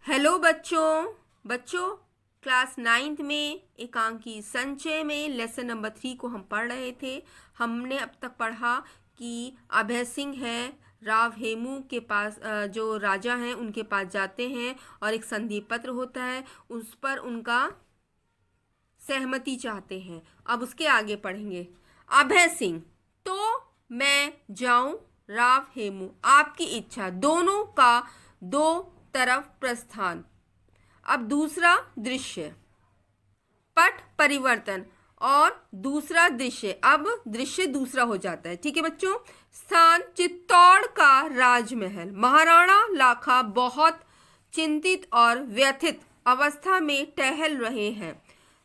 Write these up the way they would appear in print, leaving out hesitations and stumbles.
Hello बच्चों class 9th में एकांकी संचय में लेसन नंबर 3 को हम पढ़ रहे थे। हमने अब तक पढ़ा कि अभय सिंह है, राव हेमू के पास जो राजा हैं उनके पास जाते हैं और एक संधि पत्र होता है, उस पर उनका सहमति चाहते हैं। अब उसके आगे पढ़ेंगे। अभय सिंह, तो मैं जाऊं? राव हेमू, आपकी इच्छा। दोनों का दो तरफ प्रस्थान। अब दूसरा दृश्य, पट परिवर्तन और दूसरा दृश्य। अब दृश्य दूसरा हो जाता है। ठीक है बच्चों। स्थान चित्तौड़ का राजमहल। महाराणा लाखा बहुत चिंतित और व्यथित अवस्था में टहल रहे हैं।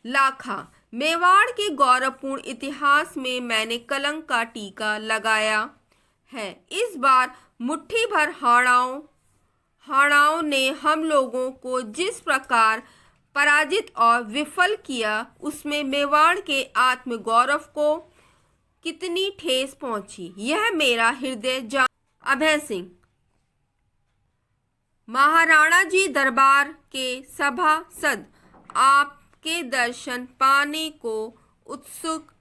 लाखा, मेवाड़ के गौरवपूर्ण इतिहास में मैंने कलंक का टीका लगाया है। इस बार मुट्ठी भर हाड़ाओं ने हम लोगों को जिस प्रकार पराजित और विफल किया, उसमें मेवाड़ के आत्मगौरव को कितनी ठेस पहुंची, यह मेरा हृदय जान। अभय सिंह, महाराणा जी दरबार के सभासद आपके दर्शन पाने को उत्सुक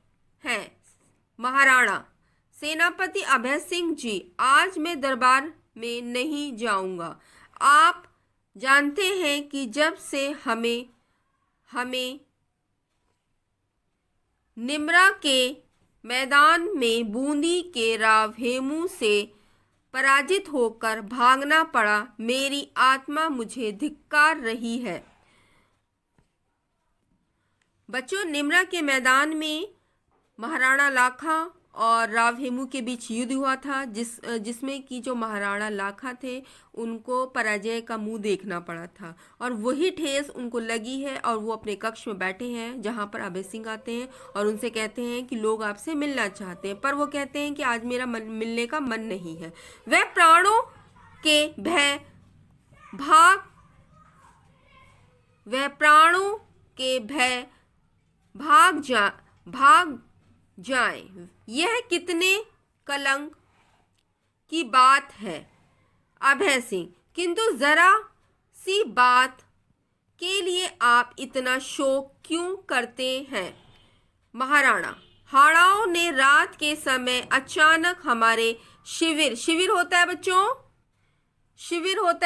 हैं। महाराणा, सेनापति अभय सिंह जी, आज मैं दरबार में नहीं जाऊंगा। आप जानते हैं कि जब से हमें निमरा के मैदान में बूंदी के राव हेमू से पराजित होकर भागना पड़ा, मेरी आत्मा मुझे धिक्कार रही है। बच्चों, निमरा के मैदान में महाराणा लाखा और राव हेमू के बीच युद्ध हुआ था, जिसमें कि जो महाराणा लाखा थे उनको पराजय का मुंह देखना पड़ा था और वही ठेस उनको लगी है। और वो अपने कक्ष में बैठे हैं जहां पर अभय सिंह आते हैं और उनसे कहते हैं कि लोग आपसे मिलना चाहते हैं, पर वो कहते हैं कि आज मेरा मिलने का मन नहीं है। वह प्राणों के भय भाग जाए, यह कितने कलंक की बात है। अभय सिंह, किंतु जरा सी बात के लिए आप इतना शोक क्यों करते हैं? महाराणा, हाड़ाओं ने रात के समय अचानक हमारे शिविर होता है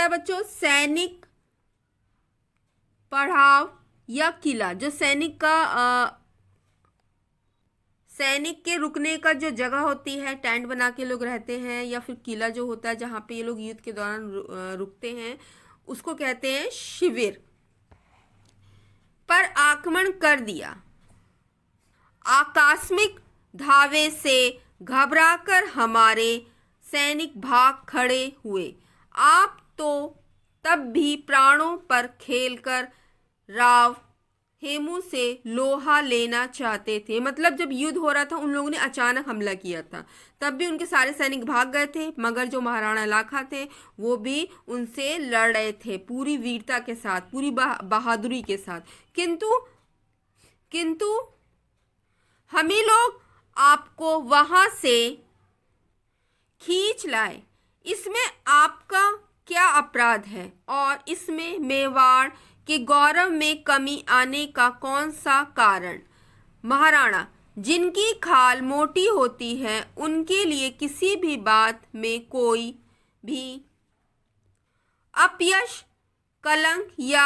बच्चों, सैनिक पड़ाव या किला, जो सैनिक के रुकने का जो जगह होती है, टेंट बना के लोग रहते हैं, या फिर किला जो होता है जहाँ पे ये लोग युद्ध के दौरान रुकते हैं, उसको कहते हैं शिविर, पर आक्रमण कर दिया। आकस्मिक धावे से घबराकर हमारे सैनिक भाग खड़े हुए। आप तो तब भी प्राणों पर खेलकर राव हेमू से लोहा लेना चाहते थे। मतलब जब युद्ध हो रहा था, उन लोगों ने अचानक हमला किया था, तब भी उनके सारे सैनिक भाग गए थे, मगर जो महाराणा लाखा थे वो भी उनसे लड़ रहे थे पूरी वीरता के साथ, पूरी बहादुरी के साथ। किंतु हमें लोग आपको वहां से खींच लाए। इसमें आपका क्या अपराध है और इसमें मेवाड़ के गौरव में कमी आने का कौन सा कारण? महाराणा, जिनकी खाल मोटी होती है उनके लिए किसी भी बात में कोई भी अपयश कलंक या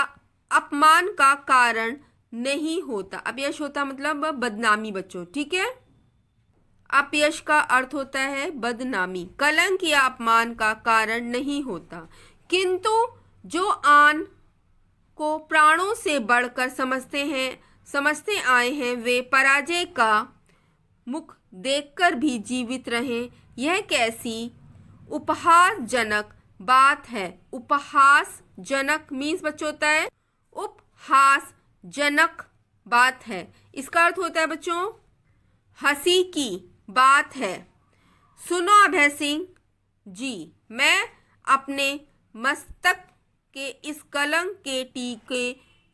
अपमान का कारण नहीं होता। अपयश होता मतलब बदनामी बच्चों, ठीक है। अपयश का अर्थ होता है बदनामी, कलंक या अपमान का कारण नहीं होता। किंतु जो आन को प्राणों से बढ़कर समझते आए हैं, वे पराजय का मुख देखकर भी जीवित रहें, यह कैसी उपहासजनक बात है। उपहासजनक मीन्स बच्चों होता है उपहासजनक बात है। इसका अर्थ होता है बच्चों हंसी की बात है। सुनो अभय सिंह जी, मैं अपने मस्तक के इस कलंक के टीके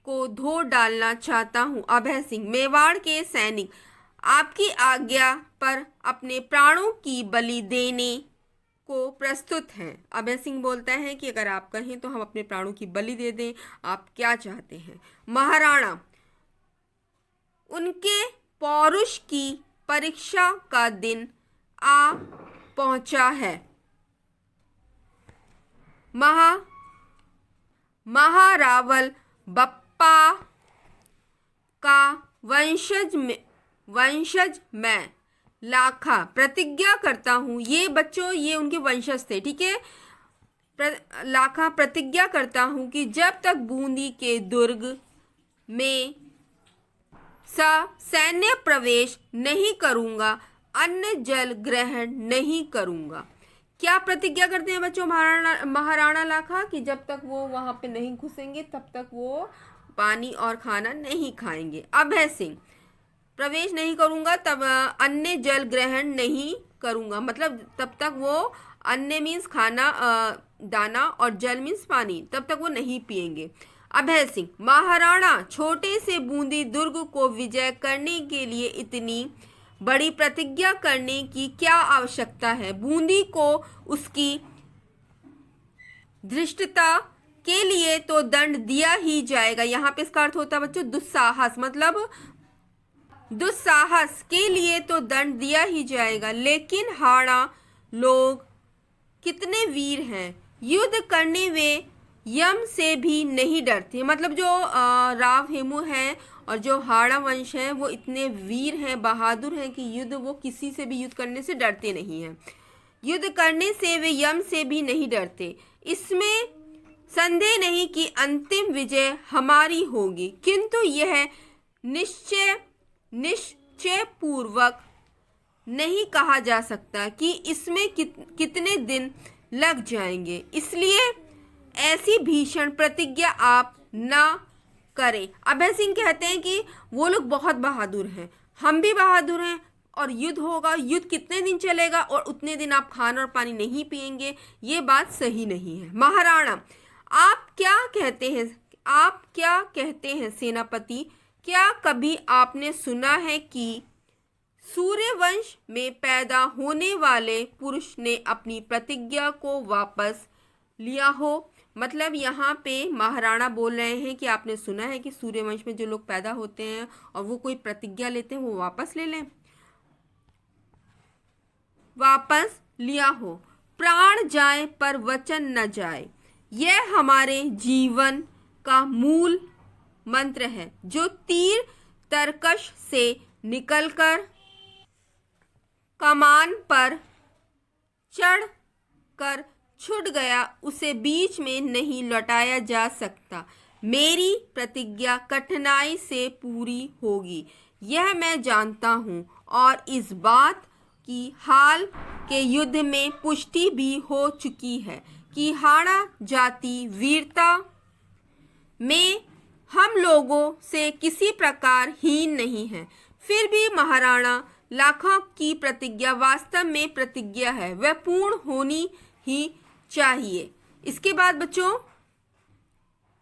को धो डालना चाहता हूँ। अभय सिंह, मेवाड़ के सैनिक आपकी आज्ञा पर अपने प्राणों की बलि देने को प्रस्तुत हैं। अभय सिंह बोलता है कि अगर आप कहें तो हम अपने प्राणों की बलि दे दें, आप क्या चाहते हैं? महाराणा, उनके पौरुष की परीक्षा का दिन आ पहुंचा है। महारावल बप्पा का वंशज मैं लाखा प्रतिज्ञा करता हूँ। ये बच्चों, ये उनके वंशज थे, ठीक है। लाखा प्रतिज्ञा करता हूँ कि जब तक बूंदी के दुर्ग में सैन्य प्रवेश नहीं करूँगा, अन्न जल ग्रहण नहीं करूँगा। क्या प्रतिज्ञा करते हैं बच्चों महाराणा लाखा? कि जब तक वो वहाँ पे नहीं घुसेंगे तब तक वो पानी और खाना नहीं खाएंगे। अभय सिंह, प्रवेश नहीं करूँगा तब अन्न जल ग्रहण नहीं करूँगा, मतलब तब तक वो अन्न मीन्स खाना, दाना, और जल मीन्स पानी, तब तक वो नहीं पिएंगे। अभय सिंह, महाराणा, छोटे से बूंदी दुर्ग को विजय करने के लिए इतनी बड़ी प्रतिज्ञा करने की क्या आवश्यकता है? बूंदी को उसकी धृष्टता के लिए तो दंड दिया ही जाएगा। यहाँ पे इसका अर्थ होता है बच्चों दुस्साहस, मतलब दुस्साहस के लिए तो दंड दिया ही जाएगा। लेकिन हाड़ा लोग कितने वीर हैं, युद्ध करने वे यम से भी नहीं डरते। मतलब जो राव हेमू हैं और जो हाड़ा वंश हैं वो इतने वीर हैं, बहादुर हैं कि युद्ध वो किसी से भी युद्ध करने से डरते नहीं हैं। युद्ध करने से वे यम से भी नहीं डरते। इसमें संदेह नहीं कि अंतिम विजय हमारी होगी, किंतु यह निश्चय पूर्वक नहीं कहा जा सकता कि इसमें कितने दिन लग जाएंगे। इसलिए ऐसी भीषण प्रतिज्ञा आप ना करें। अभय सिंह कहते हैं कि वो लोग बहुत बहादुर हैं, हम भी बहादुर हैं, और युद्ध होगा, युद्ध कितने दिन चलेगा और उतने दिन आप खाना और पानी नहीं पिएंगे, ये बात सही नहीं है। महाराणा, आप क्या कहते हैं? आप क्या कहते हैं सेनापति? क्या कभी आपने सुना है कि सूर्यवंश में पैदा होने वाले पुरुष ने अपनी प्रतिज्ञा को वापस लिया हो? मतलब यहाँ पे महाराणा बोल रहे हैं कि आपने सुना है कि सूर्यवंश में जो लोग पैदा होते हैं और वो कोई प्रतिज्ञा लेते हैं वो वापस ले लें, वापस लिया हो। प्राण जाए पर वचन न जाए, यह हमारे जीवन का मूल मंत्र है। जो तीर तरकश से निकलकर कमान पर चढ़ कर छूट गया, उसे बीच में नहीं लौटाया जा सकता। मेरी प्रतिज्ञा कठिनाई से पूरी होगी, यह मैं जानता हूँ, और इस बात की हाल के युद्ध में पुष्टि भी हो चुकी है कि हाड़ा जाति वीरता में हम लोगों से किसी प्रकार हीन नहीं है। फिर भी महाराणा लाखा की प्रतिज्ञा वास्तव में प्रतिज्ञा है, वह पूर्ण होनी ही चाहिए। इसके बाद बच्चों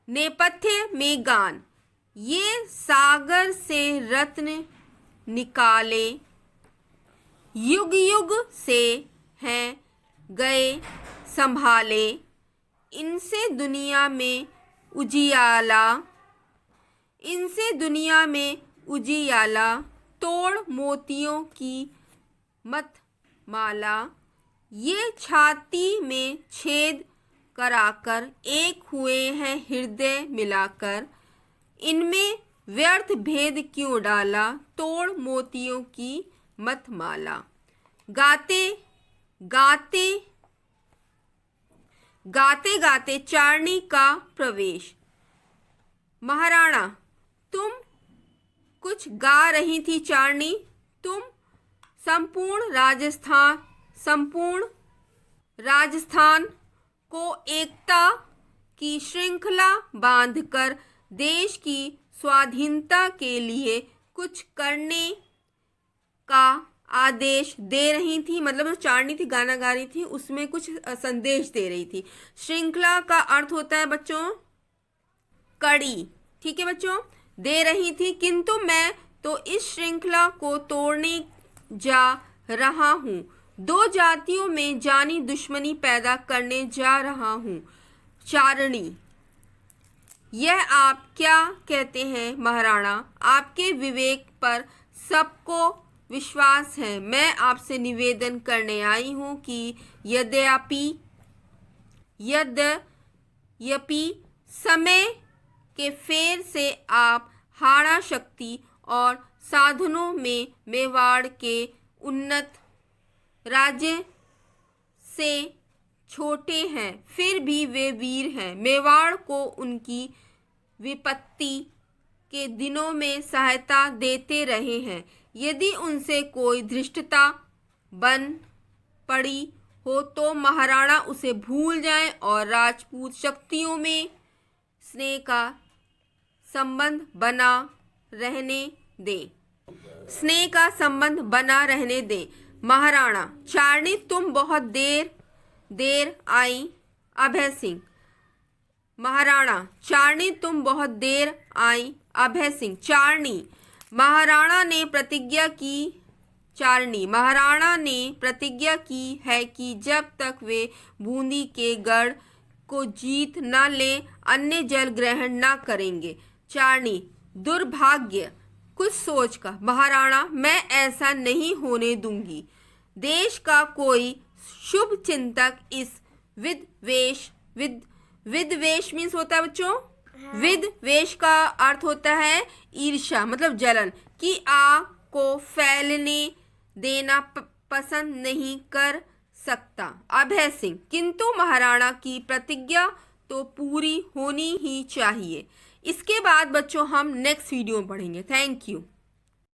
नेपथ्य में गान, ये सागर से रत्न निकाले, युग युग से हैं गए संभाले, इनसे दुनिया में उजियाला, इनसे दुनिया में उजियाला, तोड़ मोतियों की मत माला, ये छाती में छेद कराकर एक हुए हैं हृदय मिलाकर, इनमें व्यर्थ भेद क्यों डाला, तोड़ मोतियों की मत माला। गाते गाते गाते गाते चारणी का प्रवेश। महाराणा, तुम कुछ गा रही थी चारणी, तुम संपूर्ण राजस्थान को एकता की श्रृंखला बांधकर देश की स्वाधीनता के लिए कुछ करने का आदेश दे रही थी। मतलब जो चारणी थी गाना गा रही थी उसमें कुछ संदेश दे रही थी। श्रृंखला का अर्थ होता है बच्चों कड़ी, ठीक है बच्चों, दे रही थी, किंतु मैं तो इस श्रृंखला को तोड़ने जा रहा हूँ। दो जातियों में जानी दुश्मनी पैदा करने जा रहा हूँ। चारणी, यह आप क्या कहते हैं महाराणा? आपके विवेक पर सबको विश्वास है। मैं आपसे निवेदन करने आई हूँ कि यद्यपि समय के फेर से आप हाड़ा शक्ति और साधनों में मेवाड़ के उन्नत राज्य से छोटे हैं, फिर भी वे वीर हैं। मेवाड़ को उनकी विपत्ति के दिनों में सहायता देते रहे हैं। यदि उनसे कोई धृष्टता बन पड़ी हो तो महाराणा उसे भूल जाएं और राजपूत शक्तियों में स्नेह का संबंध बना रहने दें। महाराणा, चारणी तुम बहुत देर आई। अभय सिंह, महाराणा, चारणी तुम बहुत देर आई। अभय सिंह, चारणी, महाराणा ने प्रतिज्ञा की है कि जब तक वे बूंदी के गढ़ को जीत न ले अन्य जल ग्रहण न करेंगे। चारणी, दुर्भाग्य, कुछ सोचकर। महाराणा, मैं ऐसा नहीं होने दूंगी। देश का कोई शुभ चिंतक इस विद्वेष मीन्स होता है बच्चों, विद्वेष का अर्थ होता है ईर्ष्या मतलब जलन की आग को फैलने देना पसंद नहीं कर सकता। अभय सिंह, किंतु महाराणा की प्रतिज्ञा तो पूरी होनी ही चाहिए। इसके बाद बच्चों हम नेक्स्ट वीडियो में पढ़ेंगे। Thank you.